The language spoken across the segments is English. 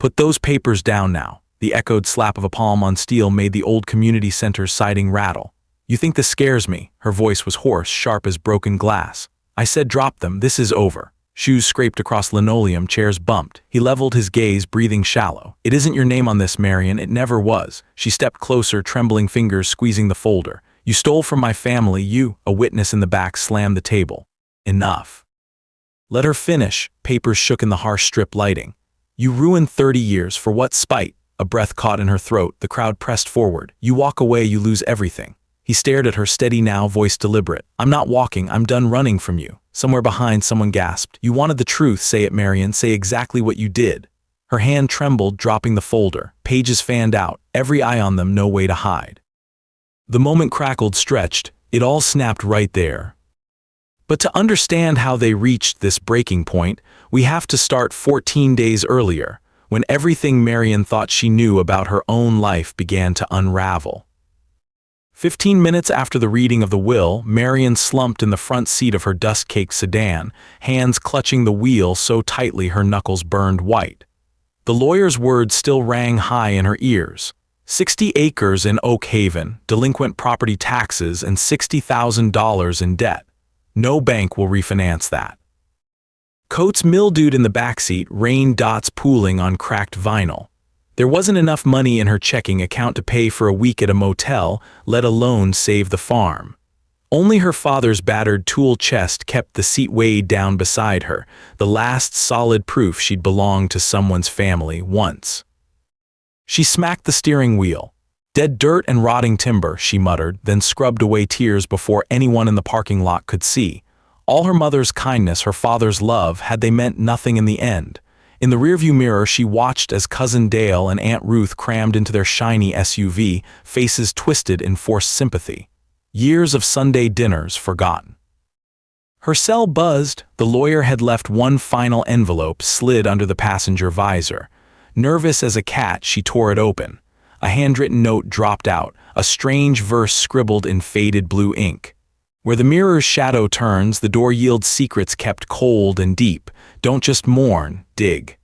"Put those papers down now." The echoed slap of a palm on steel made the old community center's siding rattle. "You think this scares me?" Her voice was hoarse, sharp as broken glass. "I said drop them, this is over." Shoes scraped across linoleum, chairs bumped. He leveled his gaze, breathing shallow. "It isn't your name on this, Marion, it never was." She stepped closer, trembling fingers squeezing the folder. "You stole from my family, you—" A witness in the back slammed the table. "Enough." "Let her finish." Papers shook in the harsh strip lighting. "You ruined 30 years, for what spite?" A breath caught in her throat, the crowd pressed forward. "You walk away, you lose everything." He stared at her, steady now, voice deliberate. "I'm not walking, I'm done running from you." Somewhere behind, someone gasped. "You wanted the truth, say it, Marion, say exactly what you did." Her hand trembled, dropping the folder. Pages fanned out, every eye on them, no way to hide. The moment crackled, stretched. It all snapped right there. But to understand how they reached this breaking point, we have to start 14 days earlier, when everything Marion thought she knew about her own life began to unravel. 15 minutes after the reading of the will, Marion slumped in the front seat of her dust-caked sedan, hands clutching the wheel so tightly her knuckles burned white. The lawyer's words still rang high in her ears. 60 acres in Oak Haven, delinquent property taxes, and $60,000 in debt. No bank will refinance that. Coats mildewed in the backseat, rain dots pooling on cracked vinyl. There wasn't enough money in her checking account to pay for a week at a motel, let alone save the farm. Only her father's battered tool chest kept the seat weighed down beside her, the last solid proof she'd belonged to someone's family once. She smacked the steering wheel. "Dead dirt and rotting timber," she muttered, then scrubbed away tears before anyone in the parking lot could see. All her mother's kindness, her father's love, had they meant nothing in the end? In the rearview mirror, she watched as Cousin Dale and Aunt Ruth crammed into their shiny SUV, faces twisted in forced sympathy. Years of Sunday dinners forgotten. Her cell buzzed. The lawyer had left one final envelope slid under the passenger visor. Nervous as a cat, she tore it open. A handwritten note dropped out, a strange verse scribbled in faded blue ink. "Where the mirror's shadow turns, the door yields secrets kept cold and deep. Don't just mourn, dig."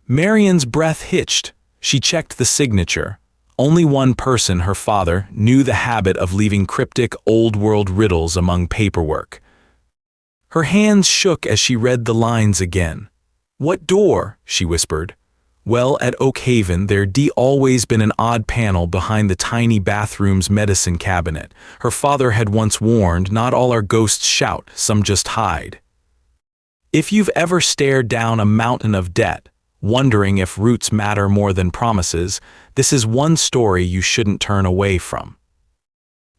Marion's breath hitched. She checked the signature. Only one person, her father, knew the habit of leaving cryptic, old-world riddles among paperwork. Her hands shook as she read the lines again. "What door?" she whispered. "Well, at Oak Haven, there'd always been an odd panel behind the tiny bathroom's medicine cabinet. Her father had once warned, not all our ghosts shout, some just hide. If you've ever stared down a mountain of debt, wondering if roots matter more than promises, this is one story you shouldn't turn away from."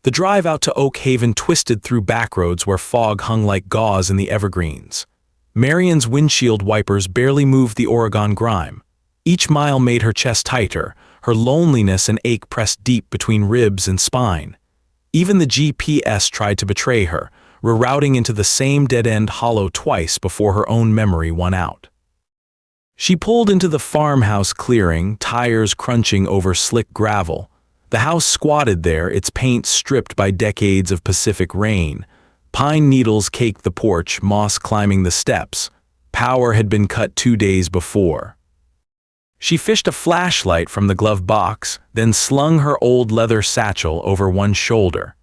The drive out to Oak Haven twisted through backroads where fog hung like gauze in the evergreens. Marion's windshield wipers barely moved the Oregon grime. Each mile made her chest tighter, her loneliness and ache pressed deep between ribs and spine. Even the GPS tried to betray her, rerouting into the same dead-end hollow twice before her own memory won out. She pulled into the farmhouse clearing, tires crunching over slick gravel. The house squatted there, its paint stripped by decades of Pacific rain. Pine needles caked the porch, moss climbing the steps. Power had been cut 2 days before. She fished a flashlight from the glove box, then slung her old leather satchel over one shoulder.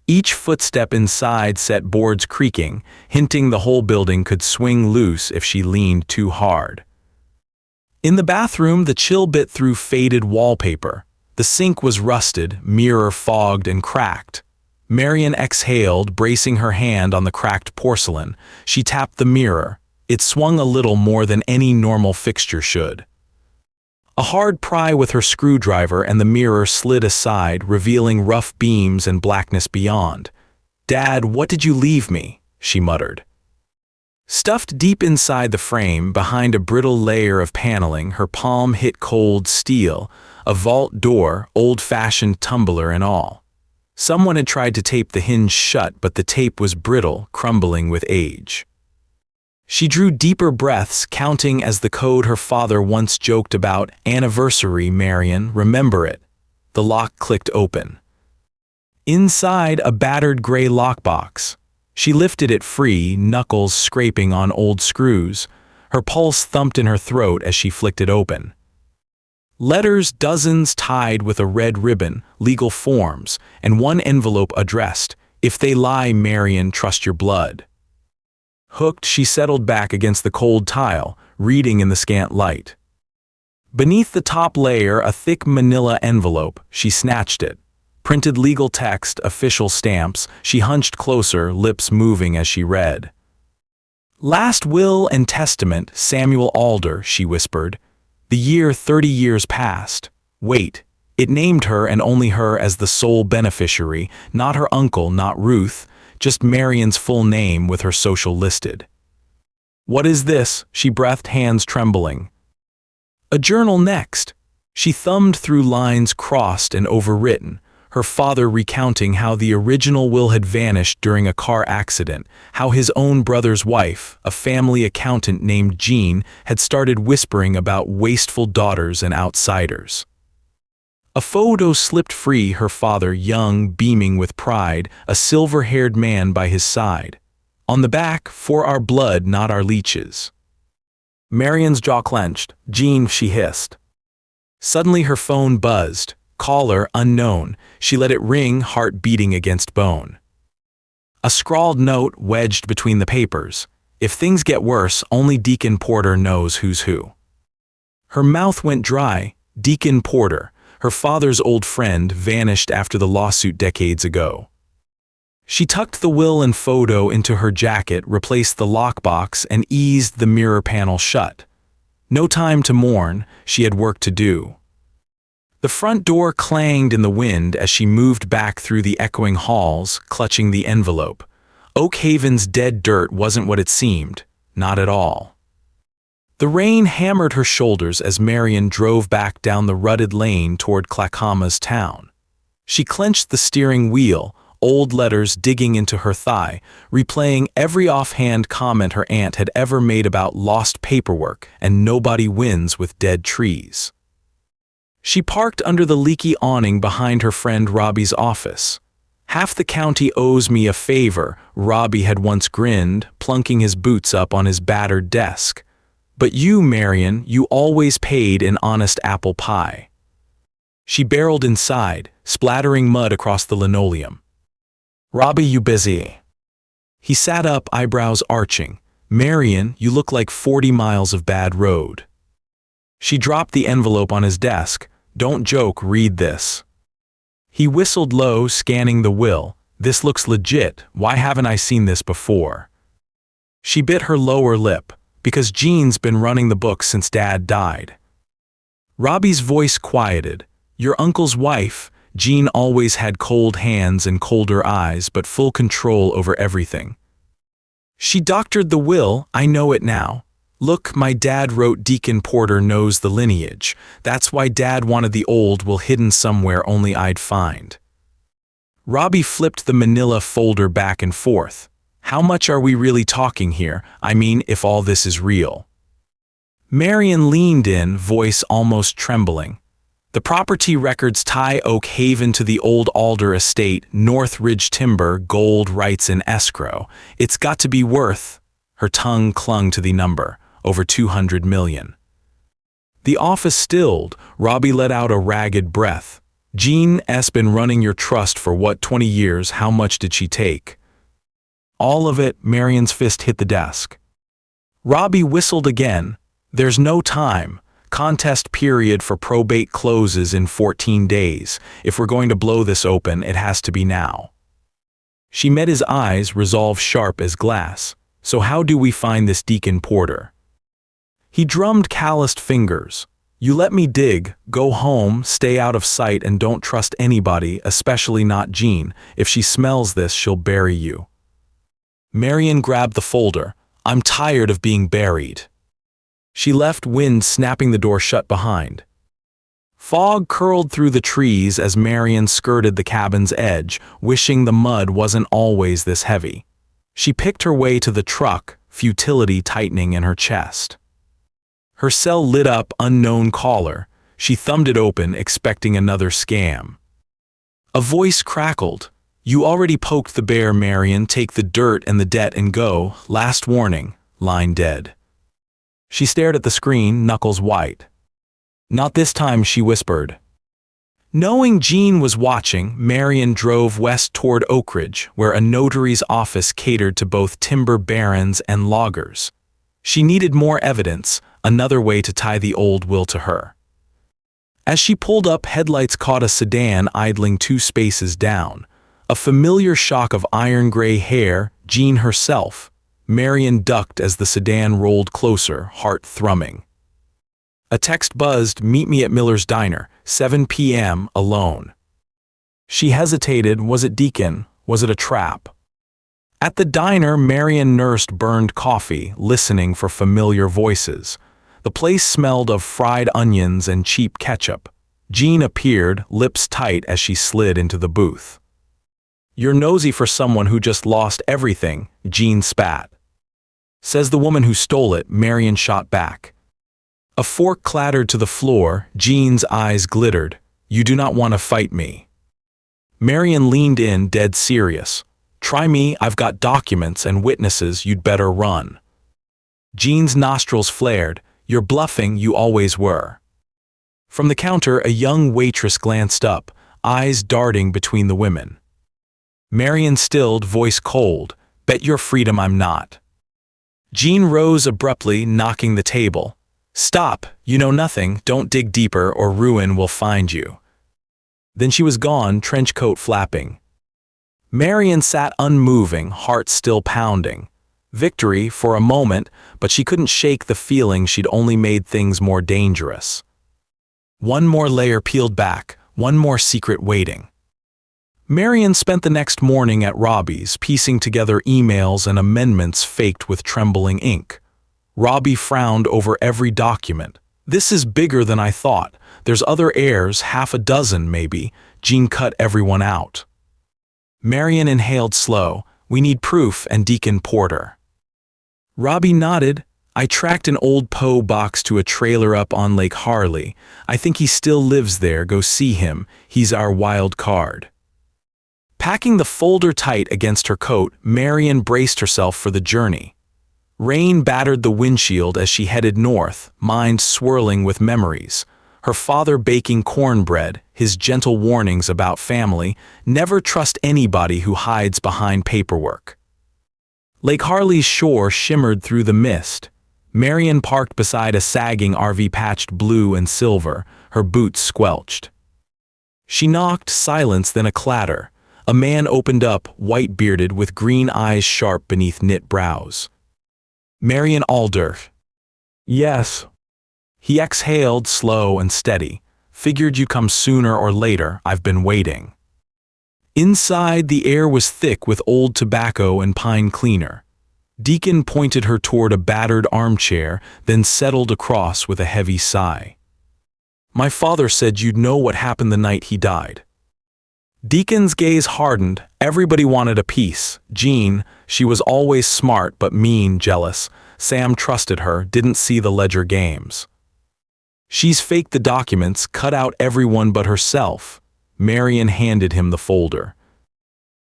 Each footstep inside set boards creaking, hinting the whole building could swing loose if she leaned too hard. In the bathroom, the chill bit through faded wallpaper. The sink was rusted, mirror fogged and cracked. Marion exhaled, bracing her hand on the cracked porcelain. She tapped the mirror. It swung a little more than any normal fixture should. A hard pry with her screwdriver and the mirror slid aside, revealing rough beams and blackness beyond. "Dad, what did you leave me?" she muttered. Stuffed deep inside the frame, behind a brittle layer of paneling, her palm hit cold steel, a vault door, old-fashioned tumbler and all. Someone had tried to tape the hinge shut, but the tape was brittle, crumbling with age. She drew deeper breaths, counting as the code her father once joked about. "Anniversary, Marion, remember it." The lock clicked open. Inside, a battered gray lockbox. She lifted it free, knuckles scraping on old screws. Her pulse thumped in her throat as she flicked it open. Letters, dozens tied with a red ribbon, legal forms, and one envelope addressed, "If they lie, Marion, trust your blood." Hooked, she settled back against the cold tile, reading in the scant light. Beneath the top layer, a thick manila envelope. She snatched it. Printed legal text, official stamps. She hunched closer, lips moving as she read. "Last will and testament, Samuel Alder," she whispered. The year 30 years past. Wait, it named her and only her as the sole beneficiary, not her uncle, not Ruth, just Marion's full name with her social listed. "What is this?" she breathed, hands trembling. "A journal next." She thumbed through lines crossed and overwritten, her father recounting how the original will had vanished during a car accident, how his own brother's wife, a family accountant named Jean, had started whispering about wasteful daughters and outsiders. A photo slipped free, her father, young, beaming with pride, a silver-haired man by his side. On the back, "For our blood, not our leeches." Marion's jaw clenched. "Jean," she hissed. Suddenly her phone buzzed. Caller, unknown. She let it ring, heart beating against bone. A scrawled note wedged between the papers. "If things get worse, only Deacon Porter knows who's who." Her mouth went dry. Deacon Porter, her father's old friend, vanished after the lawsuit decades ago. She tucked the will and photo into her jacket, replaced the lockbox, and eased the mirror panel shut. No time to mourn, she had work to do. The front door clanged in the wind as she moved back through the echoing halls, clutching the envelope. Oak Haven's dead dirt wasn't what it seemed, not at all. The rain hammered her shoulders as Marion drove back down the rutted lane toward Clackamas town. She clenched the steering wheel, old letters digging into her thigh, replaying every offhand comment her aunt had ever made about lost paperwork and nobody wins with dead trees. She parked under the leaky awning behind her friend Robbie's office. "Half the county owes me a favor," Robbie had once grinned, plunking his boots up on his battered desk. "But you, Marion, you always paid in honest apple pie." She barreled inside, splattering mud across the linoleum. "Robbie, you busy?" He sat up, eyebrows arching. "Marion, you look like 40 miles of bad road." She dropped the envelope on his desk. "Don't joke, read this." He whistled low, scanning the will. "This looks legit. Why haven't I seen this before?" She bit her lower lip. "Because Jean's been running the book since Dad died." Robbie's voice quieted. "Your uncle's wife, Jean, always had cold hands and colder eyes, but full control over everything. She doctored the will, I know it now. Look, my dad wrote Deacon Porter knows the lineage. That's why Dad wanted the old will hidden somewhere only I'd find." Robbie flipped the manila folder back and forth. "How much are we really talking here? I mean, if all this is real." Marion leaned in, voice almost trembling. "The property records tie Oak Haven to the old Alder estate, North Ridge timber, gold rights in escrow. It's got to be worth—" her tongue clung to the number. "Over 200 million. The office stilled. Robbie let out a ragged breath. "Jean's been running your trust for what, 20 years? How much did she take?" "All of it." Marion's fist hit the desk. Robbie whistled again. "There's no time. Contest period for probate closes in 14 days. If we're going to blow this open, it has to be now." She met his eyes, resolve sharp as glass. "So how do we find this Deacon Porter?" He drummed calloused fingers. "You let me dig, go home, stay out of sight, and don't trust anybody, especially not Jean. If she smells this, she'll bury you." Marion grabbed the folder. "I'm tired of being buried." She left, wind snapping the door shut behind. Fog curled through the trees as Marion skirted the cabin's edge, wishing the mud wasn't always this heavy. She picked her way to the truck, futility tightening in her chest. Her cell lit up, unknown caller. She thumbed it open, expecting another scam. A voice crackled. "You already poked the bear, Marion. Take the dirt and the debt and go. Last warning. Line dead." She stared at the screen, knuckles white. Not this time, she whispered. Knowing Jean was watching, Marian drove west toward Oak Ridge, where a notary's office catered to both timber barons and loggers. She needed more evidence, another way to tie the old will to her. As she pulled up, headlights caught a sedan idling 2 spaces down. A familiar shock of iron-gray hair, Jean herself. Marian ducked as the sedan rolled closer, heart thrumming. A text buzzed, "Meet me at Miller's Diner, 7 p.m., alone." She hesitated. Was it Deacon? Was it a trap? At the diner, Marian nursed burned coffee, listening for familiar voices. The place smelled of fried onions and cheap ketchup. Jean appeared, lips tight as she slid into the booth. "You're nosy for someone who just lost everything," Jean spat. "Says the woman who stole it," Marian shot back. A fork clattered to the floor. Jean's eyes glittered. "You do not want to fight me." Marian leaned in, dead serious. "Try me, I've got documents and witnesses, you'd better run." Jean's nostrils flared. "You're bluffing, you always were." From the counter, a young waitress glanced up, eyes darting between the women. Marian stilled, voice cold. "Bet your freedom I'm not." Jean rose abruptly, knocking the table. "Stop, you know nothing, don't dig deeper or ruin will find you." Then she was gone, trench coat flapping. Marian sat unmoving, heart still pounding. Victory for a moment, but she couldn't shake the feeling she'd only made things more dangerous. One more layer peeled back, one more secret waiting. Marian spent the next morning at Robbie's, piecing together emails and amendments faked with trembling ink. Robbie frowned over every document. "This is bigger than I thought. There's other heirs, 6 maybe." Jean cut everyone out. Marian inhaled slow. "We need proof," and Deacon Porter. Robbie nodded. "I tracked an old Poe box to a trailer up on Lake Harley. I think he still lives there. Go see him. He's our wild card." Packing the folder tight against her coat, Marian braced herself for the journey. Rain battered the windshield as she headed north, mind swirling with memories. Her father baking cornbread, his gentle warnings about family, never trust anybody who hides behind paperwork. Lake Harley's shore shimmered through the mist. Marian parked beside a sagging RV patched blue and silver, her boots squelched. She knocked, silence, then a clatter. A man opened up, white-bearded, with green eyes sharp beneath knit brows. "Marian Alder." "Yes." He exhaled, slow and steady. "Figured you'd come sooner or later. I've been waiting." Inside, the air was thick with old tobacco and pine cleaner. Deacon pointed her toward a battered armchair, then settled across with a heavy sigh. "My father said you'd know what happened the night he died." Deacon's gaze hardened. Everybody wanted a piece. Jean, she was always smart but mean, jealous. Sam trusted her, didn't see the ledger games. "She's faked the documents, cut out everyone but herself." Marian handed him the folder.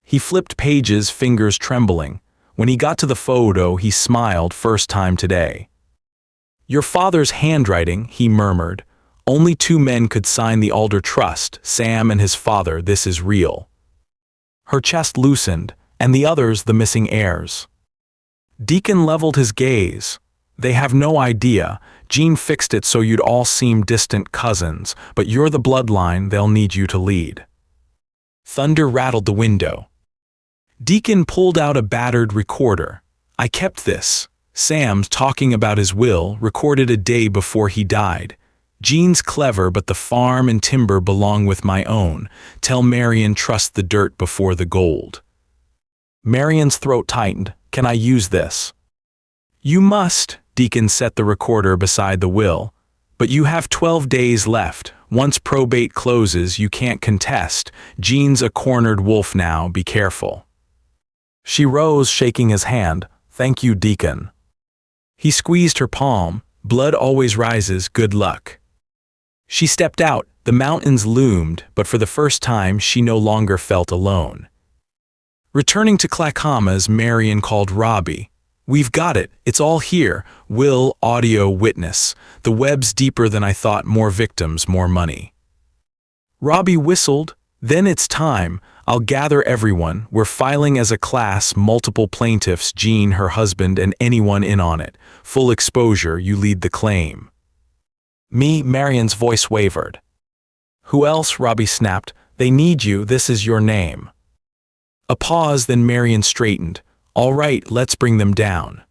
He flipped pages, fingers trembling. When he got to the photo, he smiled, first time today. "Your father's handwriting," he murmured. "Only 2 men could sign the Alder Trust, Sam and his father. This is real." Her chest loosened, and the others, the missing heirs. Deacon leveled his gaze. "They have no idea. Jean fixed it so you'd all seem distant cousins, but you're the bloodline they'll need you to lead." Thunder rattled the window. Deacon pulled out a battered recorder. "I kept this. Sam's talking about his will, recorded a day before he died. Jean's clever, but the farm and timber belong with my own. Tell Marian trust the dirt before the gold." Marian's throat tightened. "Can I use this?" "You must." Deacon set the recorder beside the will. "But you have 12 days left. Once probate closes, you can't contest. Jean's a cornered wolf now, be careful." She rose, shaking his hand. "Thank you, Deacon." He squeezed her palm. "Blood always rises, good luck." She stepped out. The mountains loomed, but for the first time she no longer felt alone. Returning to Clackamas, Marian called Robbie. We've got it. It's all here. Will, audio, witness. The web's deeper than I thought. More victims, more money. Robbie whistled. Then it's time. I'll gather everyone. We're filing as a class, multiple plaintiffs, Jean, her husband, and anyone in on it. Full exposure, you lead the claim. Me, Marion's voice wavered. Who else? Robbie snapped. They need you. This is your name. A pause, then Marion straightened. All right, let's bring them down.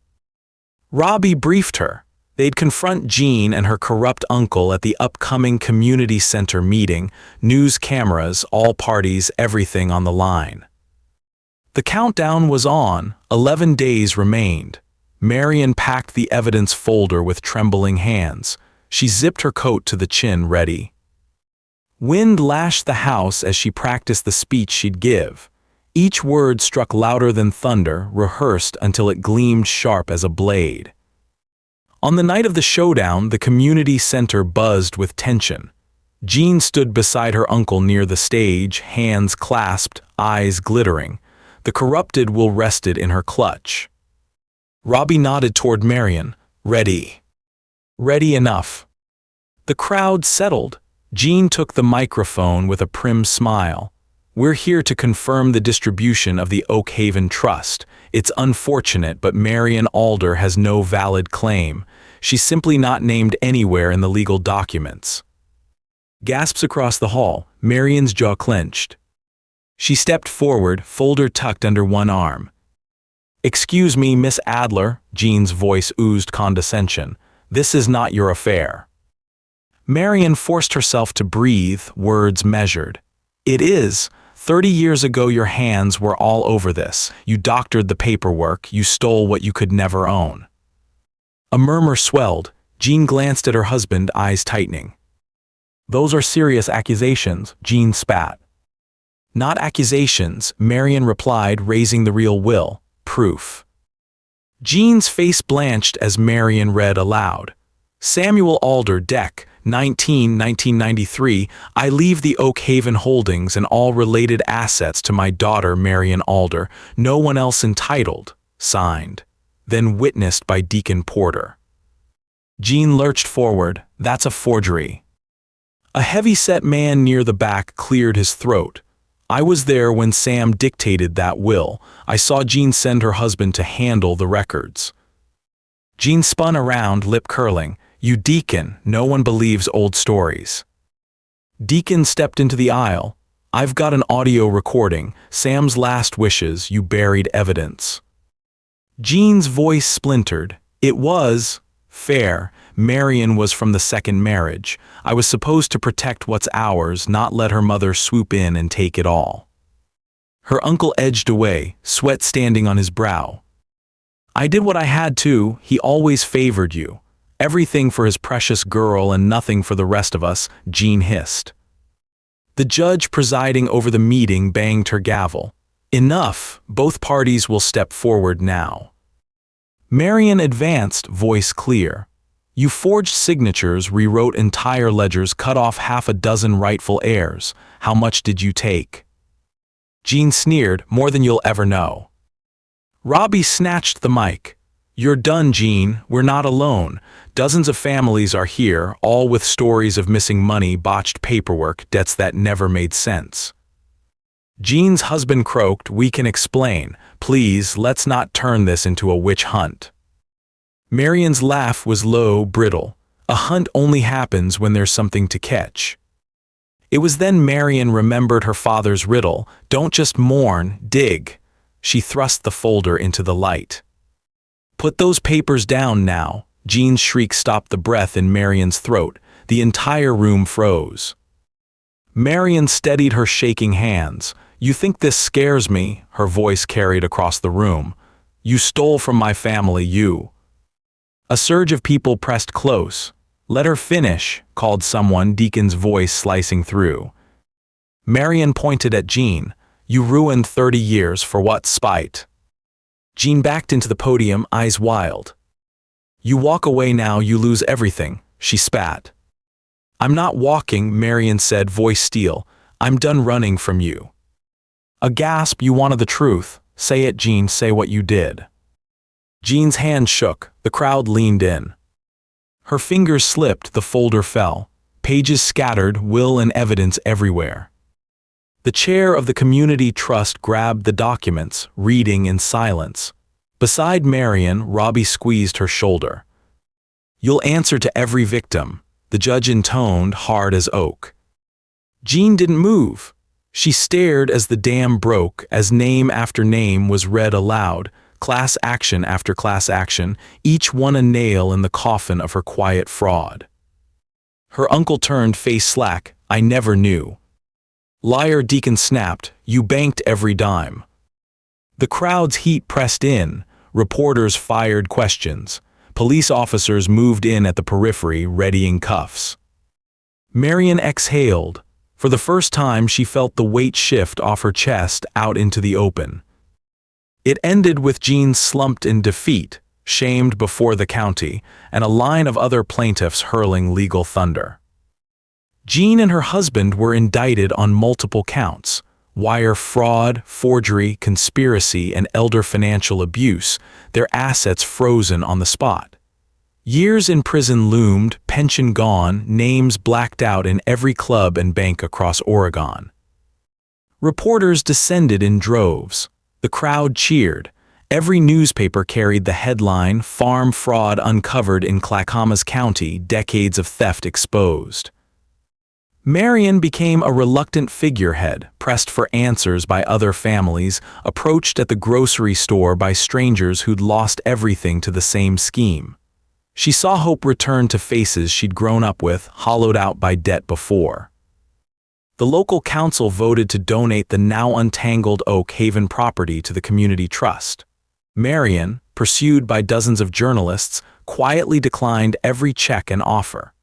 Robbie briefed her. They'd confront Jean and her corrupt uncle at the upcoming community center meeting, news cameras, all parties, everything on the line. The countdown was on. 11 days remained. Marion packed the evidence folder with trembling hands. She zipped her coat to the chin, ready. Wind lashed the house as she practiced the speech she'd give. Each word struck louder than thunder, rehearsed until it gleamed sharp as a blade. On the night of the showdown, the community center buzzed with tension. Jean stood beside her uncle near the stage, hands clasped, eyes glittering. The corrupted will rested in her clutch. Robbie nodded toward Marion. Ready. Ready enough. The crowd settled. Jean took the microphone with a prim smile. We're here to confirm the distribution of the Oak Haven Trust. It's unfortunate, but Marion Alder has no valid claim. She's simply not named anywhere in the legal documents. Gasps across the hall. Marion's jaw clenched. She stepped forward, folder tucked under one arm. Excuse me, Miss Adler, Jean's voice oozed condescension. This is not your affair. Marion forced herself to breathe, words measured. It is. 30 years ago your hands were all over this. You doctored the paperwork, you stole what you could never own. A murmur swelled. Jean glanced at her husband, eyes tightening. Those are serious accusations, Jean spat. Not accusations, Marion replied, raising the real will. Proof. Jean's face blanched as Marion read aloud. Samuel Alder, Dec. 1993, I leave the Oak Haven holdings and all related assets to my daughter Marion Alder, no one else entitled, signed, then witnessed by Deacon Porter. Jean lurched forward. That's a forgery. A heavy-set man near the back cleared his throat. I was there when Sam dictated that will. I saw Jean send her husband to handle the records. Jean spun around, lip curling. You Deacon, no one believes old stories. Deacon stepped into the aisle. I've got an audio recording. Sam's last wishes, you buried evidence. Jean's voice splintered. It was fair. Marion was from the second marriage. I was supposed to protect what's ours, not let her mother swoop in and take it all. Her uncle edged away, sweat standing on his brow. I did what I had to. He always favored you. Everything for his precious girl and nothing for the rest of us, Jean hissed. The judge presiding over the meeting banged her gavel. Enough, both parties will step forward now. Marion advanced, voice clear. You forged signatures, rewrote entire ledgers, cut off half a dozen rightful heirs. How much did you take? Jean sneered, more than you'll ever know. Robbie snatched the mic. You're done, Jean. We're not alone. Dozens of families are here, all with stories of missing money, botched paperwork, debts that never made sense. Jean's husband croaked, we can explain. Please, let's not turn this into a witch hunt. Marion's laugh was low, brittle. A hunt only happens when there's something to catch. It was then Marion remembered her father's riddle. Don't just mourn, dig. She thrust the folder into the light. Put those papers down now. Jean's shriek stopped the breath in Marion's throat. The entire room froze. Marion steadied her shaking hands. You think this scares me? Her voice carried across the room. You stole from my family, you. A surge of people pressed close. Let her finish, called someone, Deacon's voice slicing through. Marion pointed at Jean. You ruined 30 years for what spite? Jean backed into the podium, eyes wild. You walk away now, you lose everything, she spat. I'm not walking, Marion said, voice steel. I'm done running from you. A gasp, you wanted the truth. Say it, Jean, say what you did. Jean's hand shook. The crowd leaned in. Her fingers slipped, the folder fell. Pages scattered, will and evidence everywhere. The chair of the community trust grabbed the documents, reading in silence. Beside Marion, Robbie squeezed her shoulder. "You'll answer to every victim," the judge intoned, hard as oak. Jean didn't move. She stared as the dam broke, as name after name was read aloud, class action after class action, each one a nail in the coffin of her quiet fraud. Her uncle turned, face slack. "I never knew." Liar, Deacon snapped. "You banked every dime." The crowd's heat pressed in. Reporters fired questions. Police officers moved in at the periphery, readying cuffs. Marion exhaled. For the first time, she felt the weight shift off her chest out into the open. It ended with Jean slumped in defeat, shamed before the county, and a line of other plaintiffs hurling legal thunder. Jean and her husband were indicted on multiple counts: wire fraud, forgery, conspiracy, and elder financial abuse, their assets frozen on the spot. Years in prison loomed, pension gone, names blacked out in every club and bank across Oregon. Reporters descended in droves. The crowd cheered. Every newspaper carried the headline, "Farm Fraud Uncovered in Clackamas County, Decades of Theft Exposed." Marion became a reluctant figurehead, pressed for answers by other families, approached at the grocery store by strangers who'd lost everything to the same scheme. She saw hope return to faces she'd grown up with, hollowed out by debt before. The local council voted to donate the now untangled Oak Haven property to the community trust. Marion, pursued by dozens of journalists, quietly declined every check and offer.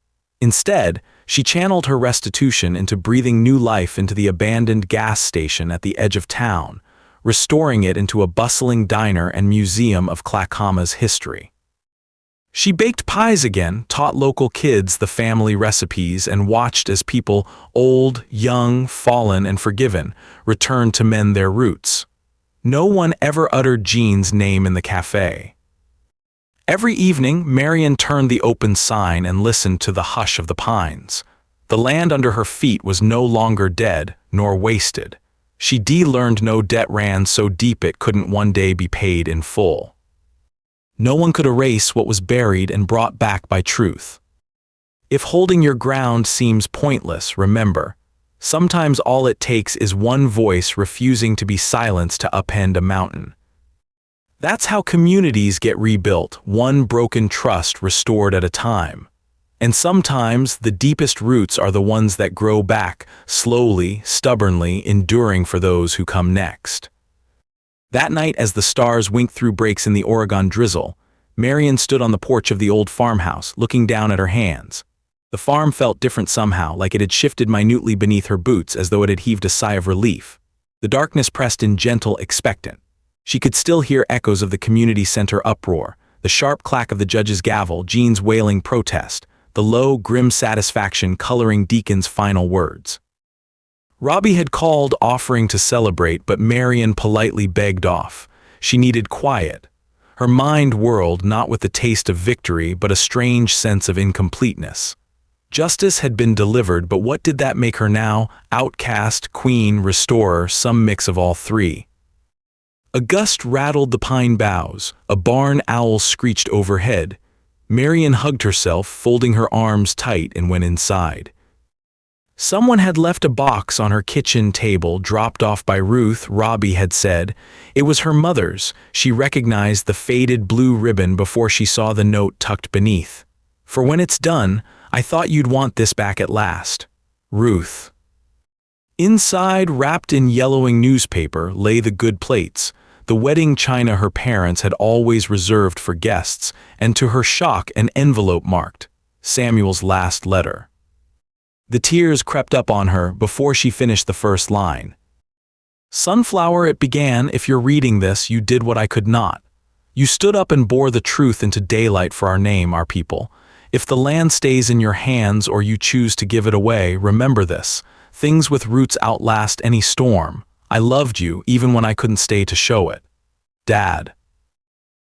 Instead, she channeled her restitution into breathing new life into the abandoned gas station at the edge of town, restoring it into a bustling diner and museum of Clackamas history. She baked pies again, taught local kids the family recipes, and watched as people, old, young, fallen, and forgiven, returned to mend their roots. No one ever uttered Jean's name in the cafe. Every evening, Marion turned the open sign and listened to the hush of the pines. The land under her feet was no longer dead, nor wasted. She de-learned no debt ran so deep it couldn't one day be paid in full. No one could erase what was buried and brought back by truth. If holding your ground seems pointless, remember, sometimes all it takes is one voice refusing to be silenced to upend a mountain. That's how communities get rebuilt, one broken trust restored at a time. And sometimes the deepest roots are the ones that grow back, slowly, stubbornly, enduring for those who come next. That night, as the stars winked through breaks in the Oregon drizzle, Marion stood on the porch of the old farmhouse, looking down at her hands. The farm felt different somehow, like it had shifted minutely beneath her boots, as though it had heaved a sigh of relief. The darkness pressed in, gentle, expectant. She could still hear echoes of the community center uproar, the sharp clack of the judge's gavel, Jean's wailing protest, the low, grim satisfaction coloring Deacon's final words. Robbie had called, offering to celebrate, but Marion politely begged off. She needed quiet. Her mind whirled, not with the taste of victory, but a strange sense of incompleteness. Justice had been delivered, but what did that make her now? Outcast, queen, restorer, some mix of all three. A gust rattled the pine boughs. A barn owl screeched overhead. Marion hugged herself, folding her arms tight, and went inside. Someone had left a box on her kitchen table, dropped off by Ruth, Robbie had said. It was her mother's. She recognized the faded blue ribbon before she saw the note tucked beneath. "For when it's done, I thought you'd want this back at last. Ruth." Inside, wrapped in yellowing newspaper, lay the good plates, the wedding china her parents had always reserved for guests, and to her shock, an envelope marked, "Samuel's last letter." The tears crept up on her before she finished the first line. "Sunflower," it began, "if you're reading this, you did what I could not. You stood up and bore the truth into daylight for our name, our people. If the land stays in your hands or you choose to give it away, remember this. Things with roots outlast any storm. I loved you even when I couldn't stay to show it. Dad."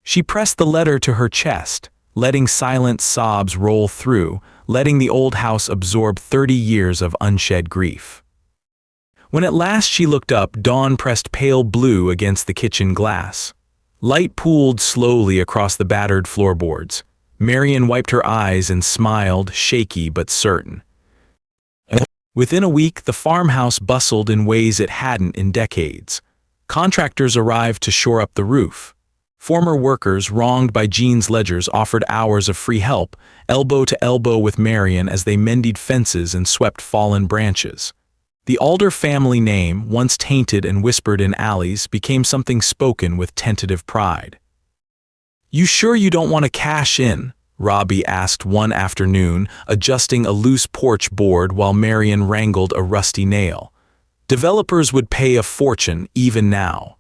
She pressed the letter to her chest, letting silent sobs roll through, letting the old house absorb 30 years of unshed grief. When at last she looked up, dawn pressed pale blue against the kitchen glass. Light pooled slowly across the battered floorboards. Marian wiped her eyes and smiled, shaky but certain. Within a week, the farmhouse bustled in ways it hadn't in decades. Contractors arrived to shore up the roof. Former workers, wronged by Jean's ledgers, offered hours of free help, elbow to elbow with Marian as they mended fences and swept fallen branches. The Alder family name, once tainted and whispered in alleys, became something spoken with tentative pride. "You sure you don't want to cash in?" Robbie asked one afternoon, adjusting a loose porch board while Marian wrangled a rusty nail. Developers would pay a fortune even now.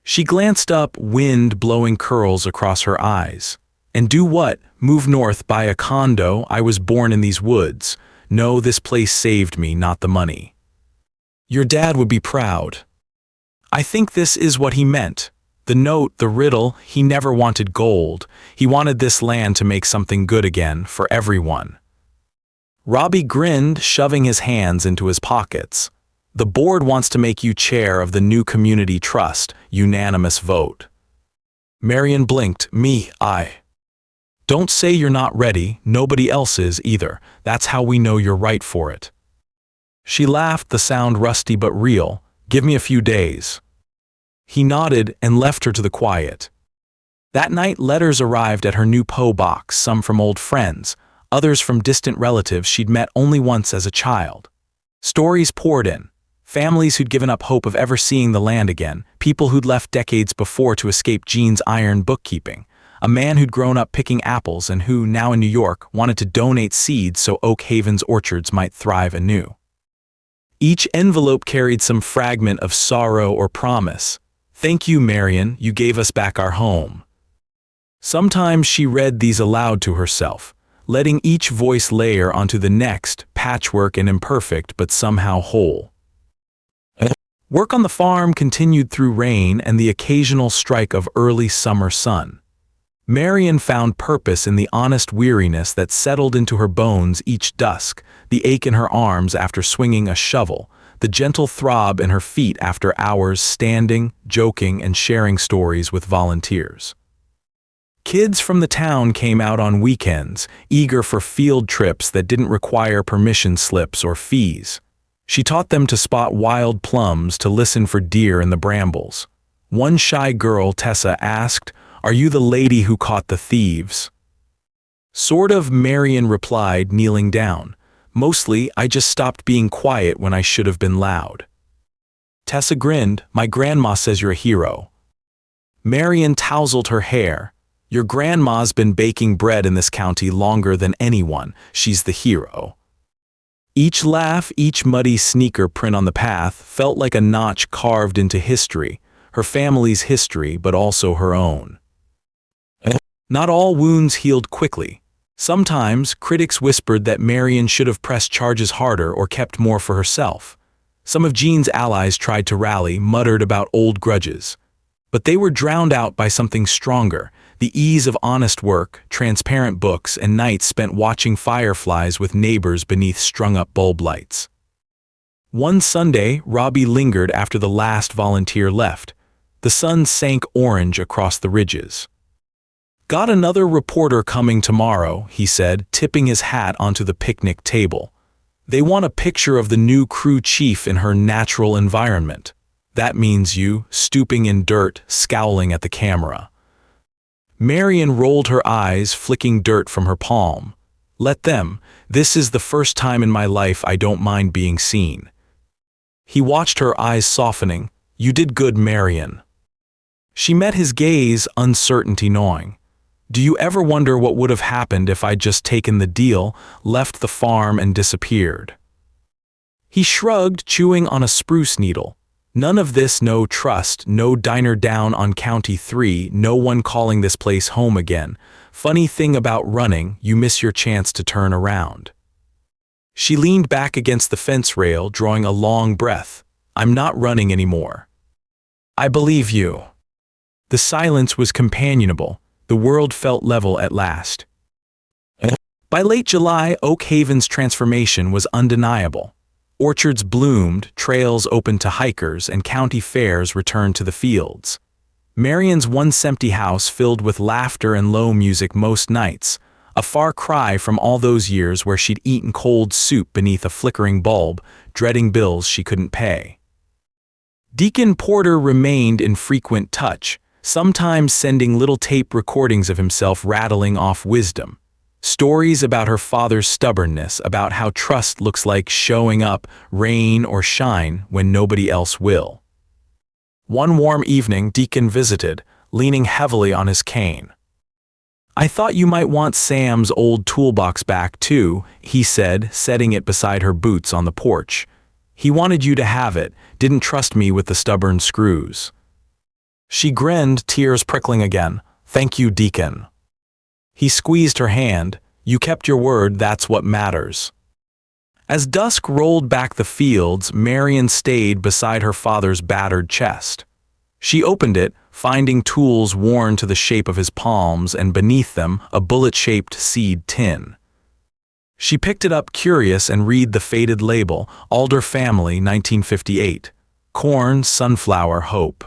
She glanced up, wind blowing curls across her eyes. "And do what? Move north, buy a condo? I was born in these woods. No, this place saved me, not the money." "Your dad would be proud." I think this is what he meant. The note, the riddle, he never wanted gold. He wanted this land to make something good again, for everyone. Robbie grinned, shoving his hands into his pockets. "The board wants to make you chair of the new community trust, unanimous vote." Marian blinked. I. "Don't say you're not ready, nobody else is either. That's how we know you're right for it." She laughed, the sound rusty but real. "Give me a few days." He nodded and left her to the quiet. That night, letters arrived at her new P.O. box, some from old friends, others from distant relatives she'd met only once as a child. Stories poured in. Families who'd given up hope of ever seeing the land again, people who'd left decades before to escape Jean's iron bookkeeping, a man who'd grown up picking apples and who, now in New York, wanted to donate seeds so Oak Haven's orchards might thrive anew. Each envelope carried some fragment of sorrow or promise. "Thank you, Marian, you gave us back our home." Sometimes she read these aloud to herself, letting each voice layer onto the next, patchwork and imperfect but somehow whole. Work on the farm continued through rain and the occasional strike of early summer sun. Marian found purpose in the honest weariness that settled into her bones each dusk, the ache in her arms after swinging a shovel, the gentle throb in her feet after hours standing, joking, and sharing stories with volunteers. Kids from the town came out on weekends, eager for field trips that didn't require permission slips or fees. She taught them to spot wild plums, to listen for deer in the brambles. One shy girl, Tessa, asked, "Are you the lady who caught the thieves?" "Sort of," Marian replied, kneeling down. "Mostly, I just stopped being quiet when I should have been loud." Tessa grinned. "My grandma says you're a hero." Marian tousled her hair. "Your grandma's been baking bread in this county longer than anyone. She's the hero." Each laugh, each muddy sneaker print on the path felt like a notch carved into history, her family's history, but also her own. Not all wounds healed quickly. Sometimes, critics whispered that Marian should have pressed charges harder or kept more for herself. Some of Jean's allies tried to rally, muttered about old grudges. But they were drowned out by something stronger, the ease of honest work, transparent books, and nights spent watching fireflies with neighbors beneath strung-up bulb lights. One Sunday, Robbie lingered after the last volunteer left. The sun sank orange across the ridges. "Got another reporter coming tomorrow," he said, tipping his hat onto the picnic table. "They want a picture of the new crew chief in her natural environment. That means you, stooping in dirt, scowling at the camera." Marian rolled her eyes, flicking dirt from her palm. "Let them. This is the first time in my life I don't mind being seen." He watched her eyes softening. "You did good, Marian." She met his gaze, uncertainty gnawing. "Do you ever wonder what would have happened if I'd just taken the deal, left the farm, and disappeared?" He shrugged, chewing on a spruce needle. "None of this, no trust, no diner down on County 3, no one calling this place home again. Funny thing about running, you miss your chance to turn around." She leaned back against the fence rail, drawing a long breath. "I'm not running anymore." "I believe you." The silence was companionable. The world felt level at last. By late July, Oak Haven's transformation was undeniable. Orchards bloomed, trails opened to hikers, and county fairs returned to the fields. Marion's once empty house filled with laughter and low music most nights, a far cry from all those years where she'd eaten cold soup beneath a flickering bulb, dreading bills she couldn't pay. Deacon Porter remained in frequent touch, sometimes sending little tape recordings of himself rattling off wisdom. Stories about her father's stubbornness, about how trust looks like showing up, rain or shine, when nobody else will. One warm evening, Deacon visited, leaning heavily on his cane. "I thought you might want Sam's old toolbox back too," he said, setting it beside her boots on the porch. "He wanted you to have it, didn't trust me with the stubborn screws." She grinned, tears prickling again. "Thank you, Deacon." He squeezed her hand. "You kept your word, that's what matters." As dusk rolled back the fields, Marion stayed beside her father's battered chest. She opened it, finding tools worn to the shape of his palms, and beneath them a bullet-shaped seed tin. She picked it up curious and read the faded label, Alder Family, 1958. Corn, sunflower, hope.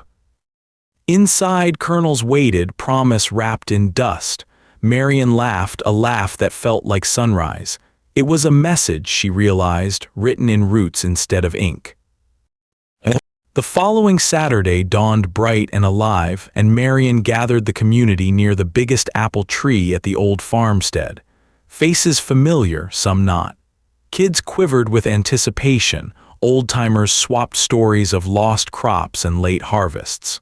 Inside, kernels waited, promise wrapped in dust. Marion laughed, a laugh that felt like sunrise. It was a message, she realized, written in roots instead of ink. The following Saturday dawned bright and alive, and Marion gathered the community near the biggest apple tree at the old farmstead. Faces familiar, some not. Kids quivered with anticipation. Old-timers swapped stories of lost crops and late harvests.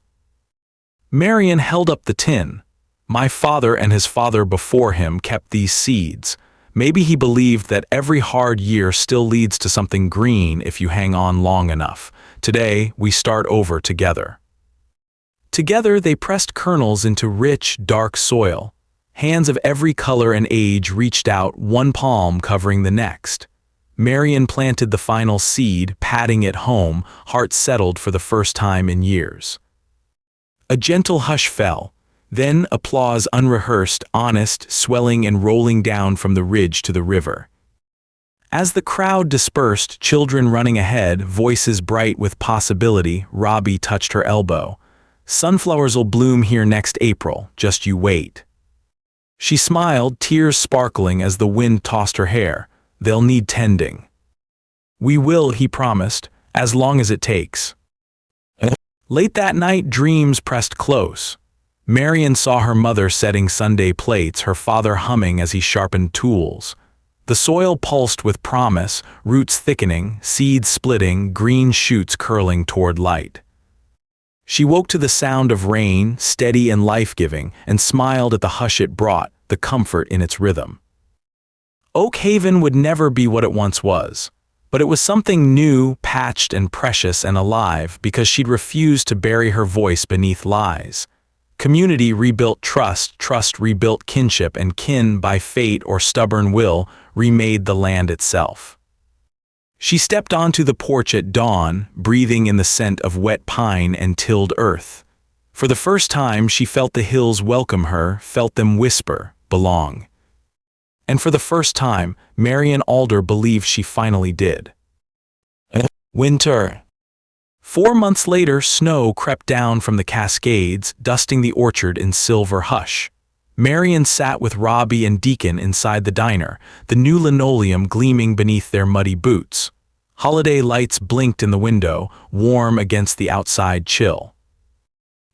Marion held up the tin. "My father and his father before him kept these seeds. Maybe he believed that every hard year still leads to something green if you hang on long enough. Today, we start over together." Together, they pressed kernels into rich, dark soil. Hands of every color and age reached out, one palm covering the next. Marion planted the final seed, patting it home, heart settled for the first time in years. A gentle hush fell. Then applause, unrehearsed, honest, swelling and rolling down from the ridge to the river. As the crowd dispersed, children running ahead, voices bright with possibility, Robbie touched her elbow. "Sunflowers'll bloom here next April, just you wait." She smiled, tears sparkling as the wind tossed her hair. "They'll need tending." "We will," he promised, "as long as it takes." Late that night, dreams pressed close. Marion saw her mother setting Sunday plates, her father humming as he sharpened tools. The soil pulsed with promise, roots thickening, seeds splitting, green shoots curling toward light. She woke to the sound of rain, steady and life-giving, and smiled at the hush it brought, the comfort in its rhythm. Oak Haven would never be what it once was, but it was something new, patched and precious and alive because she'd refused to bury her voice beneath lies. Community rebuilt trust, trust rebuilt kinship, and kin, by fate or stubborn will, remade the land itself. She stepped onto the porch at dawn, breathing in the scent of wet pine and tilled earth. For the first time, she felt the hills welcome her, felt them whisper, "Belong." And for the first time, Marion Alder believed she finally did. Winter. 4 months later, snow crept down from the Cascades, dusting the orchard in silver hush. Marion sat with Robbie and Deacon inside the diner, the new linoleum gleaming beneath their muddy boots. Holiday lights blinked in the window, warm against the outside chill.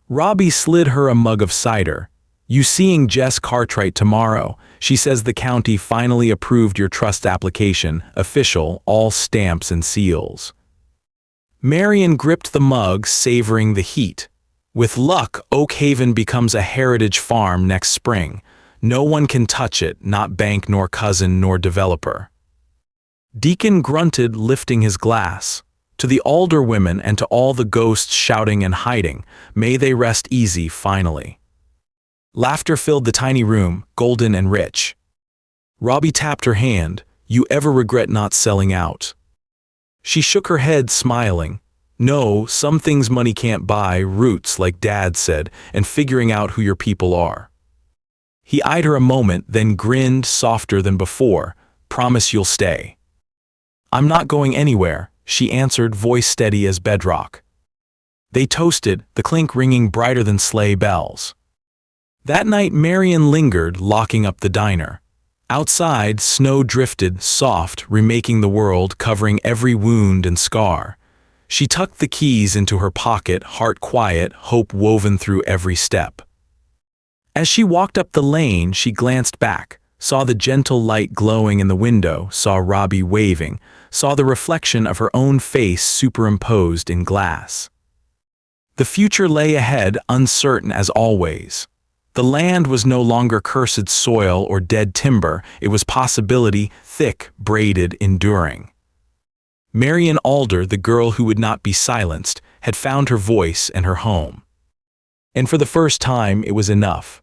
Robbie slid her a mug of cider. "You seeing Jess Cartwright tomorrow? She says the county finally approved your trust application, official, all stamps and seals." Marion gripped the mug, savoring the heat. With luck, Oak Haven becomes a heritage farm next spring. No one can touch it, not bank nor cousin nor developer. Deacon grunted, lifting his glass. "To the Alder women and to all the ghosts shouting and hiding, may they rest easy finally." Laughter filled the tiny room, golden and rich. Robbie tapped her hand. "You ever regret not selling out?" She shook her head, smiling. No, some things money can't buy, roots, like Dad said, and figuring out who your people are. He eyed her a moment, then grinned softer than before. Promise you'll stay. I'm not going anywhere, she answered, voice steady as bedrock. They toasted, the clink ringing brighter than sleigh bells. That night Marian lingered, locking up the diner. Outside, snow drifted, soft, remaking the world, covering every wound and scar. She tucked the keys into her pocket, heart quiet, hope woven through every step. As she walked up the lane, she glanced back, saw the gentle light glowing in the window, saw Robbie waving, saw the reflection of her own face superimposed in glass. The future lay ahead, uncertain as always. The land was no longer cursed soil or dead timber, it was possibility, thick, braided, enduring. Marian Alder, the girl who would not be silenced, had found her voice and her home. And for the first time, it was enough.